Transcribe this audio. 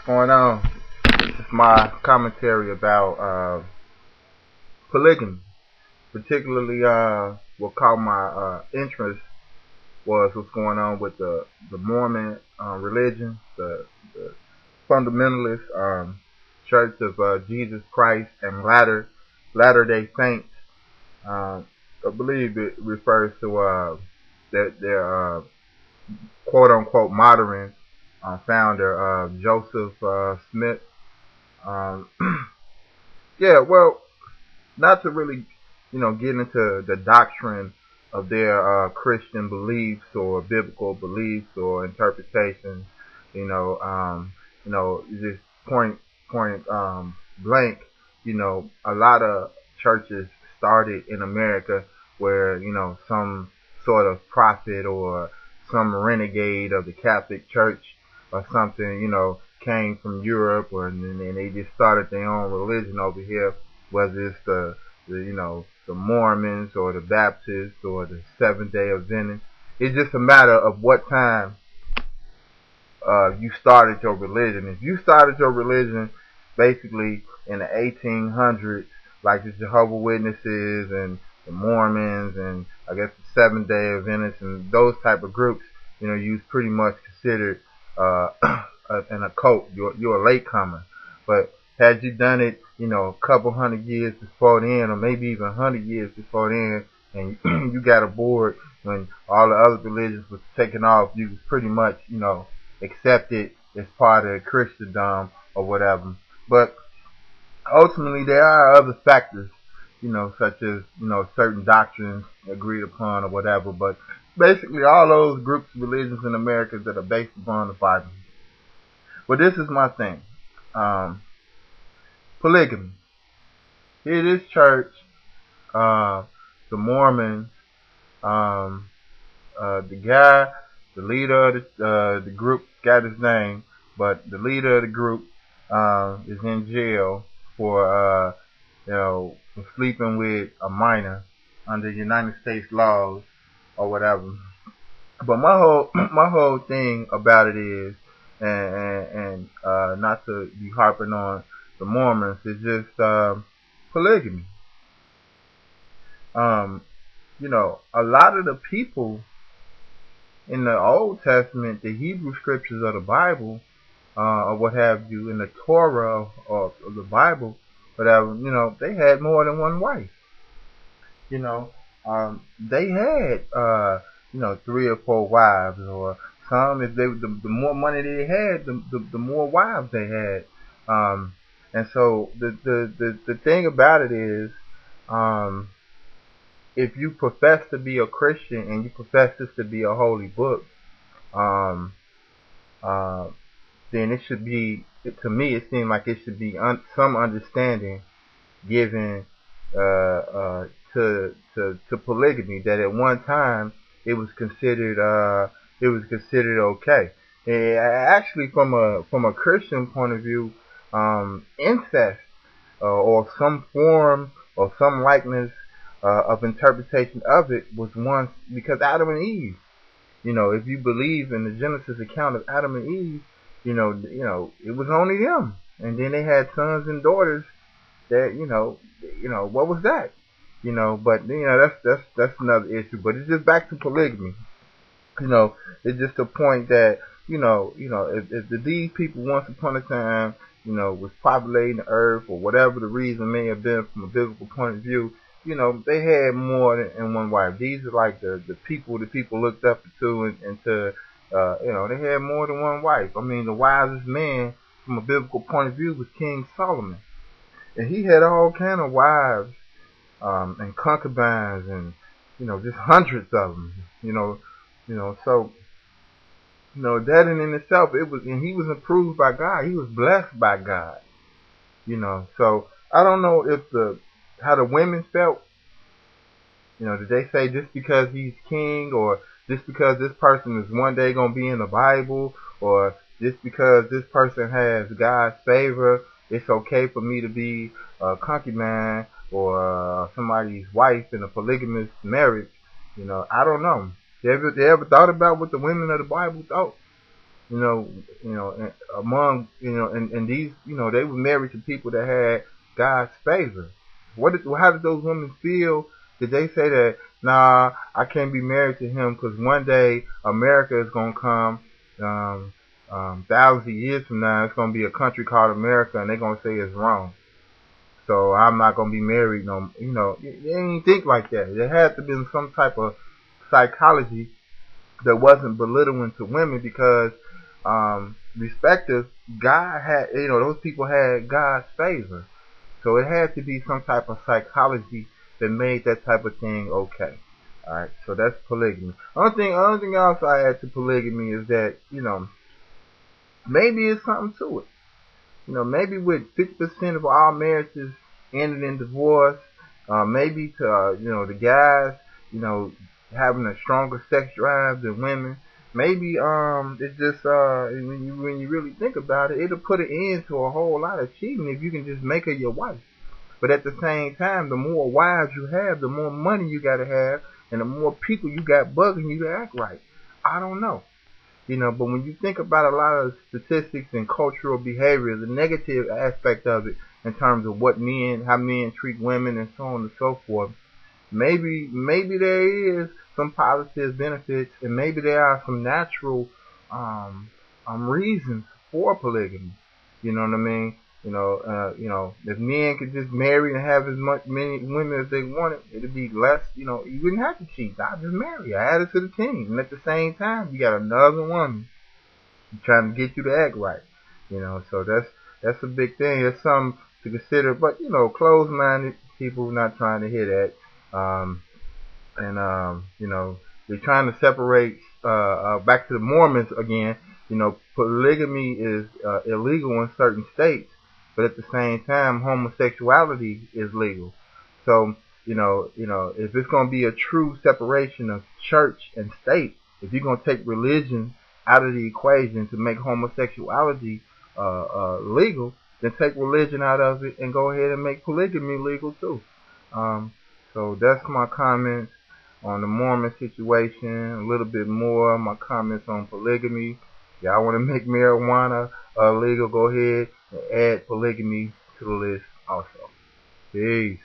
going on? It's my commentary about polygamy. Particularly, what caught my interest was what's going on with the Mormon religion, the fundamentalist Church of Jesus Christ and Latter-day Saints. I believe it refers to their quote unquote modern founder, Joseph Smith. Um, yeah, well, not to really, get into the doctrine of their Christian beliefs or biblical beliefs or interpretations. Just point blank. A lot of churches started in America where some sort of prophet or some renegade of the Catholic Church or something, came from Europe, and they just started their own religion over here, whether it's the Mormons or the Baptists or the Seventh-day Adventists. It's just a matter of what time you started your religion. If you started your religion basically in the 1800s, like the Jehovah's Witnesses and the Mormons and I guess the Seventh-day Adventists and those type of groups, you was pretty much considered an occult. You're a latecomer. But had you done it, a couple hundred years before then, or maybe even 100 years before then, and you got aboard when all the other religions was taking off, you was pretty much, accepted as part of Christendom or whatever. But ultimately, there are other factors, such as, certain doctrines agreed upon or whatever. But basically, all those groups of religions in America that are based upon the Bible. But this is my thing. Polygamy. Here, this church, the Mormons, the guy, the leader of the group, got his name, but the leader of the group is in jail for for sleeping with a minor under United States laws or whatever. But my whole thing about it is, and not to be harping on the Mormons, is just polygamy. A lot of the people in the Old Testament, the Hebrew scriptures of the Bible, or what have you, in the Torah of the Bible, whatever, they had more than one wife. They had, 3 or 4 wives, or some, if the more money they had, the more wives they had. And so the thing about it is, if you profess to be a Christian and you profess this to be a holy book, then it should be, to me, it seemed like it should be some understanding given to polygamy, that at one time it was considered okay. Actually, from a Christian point of view, incest or some form or some likeness of interpretation of it was once, because Adam and Eve, if you believe in the Genesis account of Adam and Eve, it was only them, and then they had sons and daughters that, what was that? But that's another issue. But it's just back to polygamy. It's just a point that, if these people once upon a time, was populating the earth, or whatever the reason may have been from a biblical point of view, they had more than one wife. These are like the people looked up to and to, they had more than one wife. I mean, the wisest man from a biblical point of view was King Solomon. And he had all kind of wives, and concubines, and, just hundreds of them, so, that in itself, and he was approved by God. He was blessed by God, so I don't know if how the women felt. Did they say just because he's king, or just because this person is one day going to be in the Bible, or just because this person has God's favor, it's okay for me to be a concubine or somebody's wife in a polygamous marriage? I don't know. They ever thought about what the women of the Bible thought? You know, among and these, they were married to people that had God's favor. How did those women feel? Did they say that, nah, I can't be married to him because one day America is gonna come, thousands of years from now, it's gonna be a country called America, and they're gonna say it's wrong. So I'm not gonna be married. No, they didn't think like that. There had to be some type of psychology that wasn't belittling to women because, respective, God had, those people had God's favor. So it had to be some type of psychology that made that type of thing okay. Alright, so that's polygamy. Only thing else I add to polygamy is that, maybe it's something to it. Maybe with 50% of all marriages ended in divorce, maybe to, the guys, you know, having a stronger sex drive than women. Maybe, it's just, when you really think about it, it'll put an end to a whole lot of cheating if you can just make her your wife. But at the same time, the more wives you have, the more money you gotta have, and the more people you got bugging you to act right. I don't know. But when you think about a lot of statistics and cultural behavior, the negative aspect of it in terms of how men treat women and so on and so forth, maybe there is some positive benefits, and maybe there are some natural reasons for polygamy. You know what I mean? If men could just marry and have many women as they wanted, it'd be less. You wouldn't have to cheat. I'll just marry her, add her to the team, and at the same time, you got another woman trying to get you to act right. So that's a big thing. It's something to consider. But closed-minded people not trying to hear that. They're trying to separate. Back to the Mormons again. Polygamy is illegal in certain states, but at the same time, homosexuality is legal. So, if it's going to be a true separation of church and state, if you're going to take religion out of the equation to make homosexuality legal, then take religion out of it and go ahead and make polygamy legal too. So that's my comments on the Mormon situation. A little bit more my comments on polygamy. Y'all want to make marijuana legal, go ahead and add polygamy to the list also. Peace.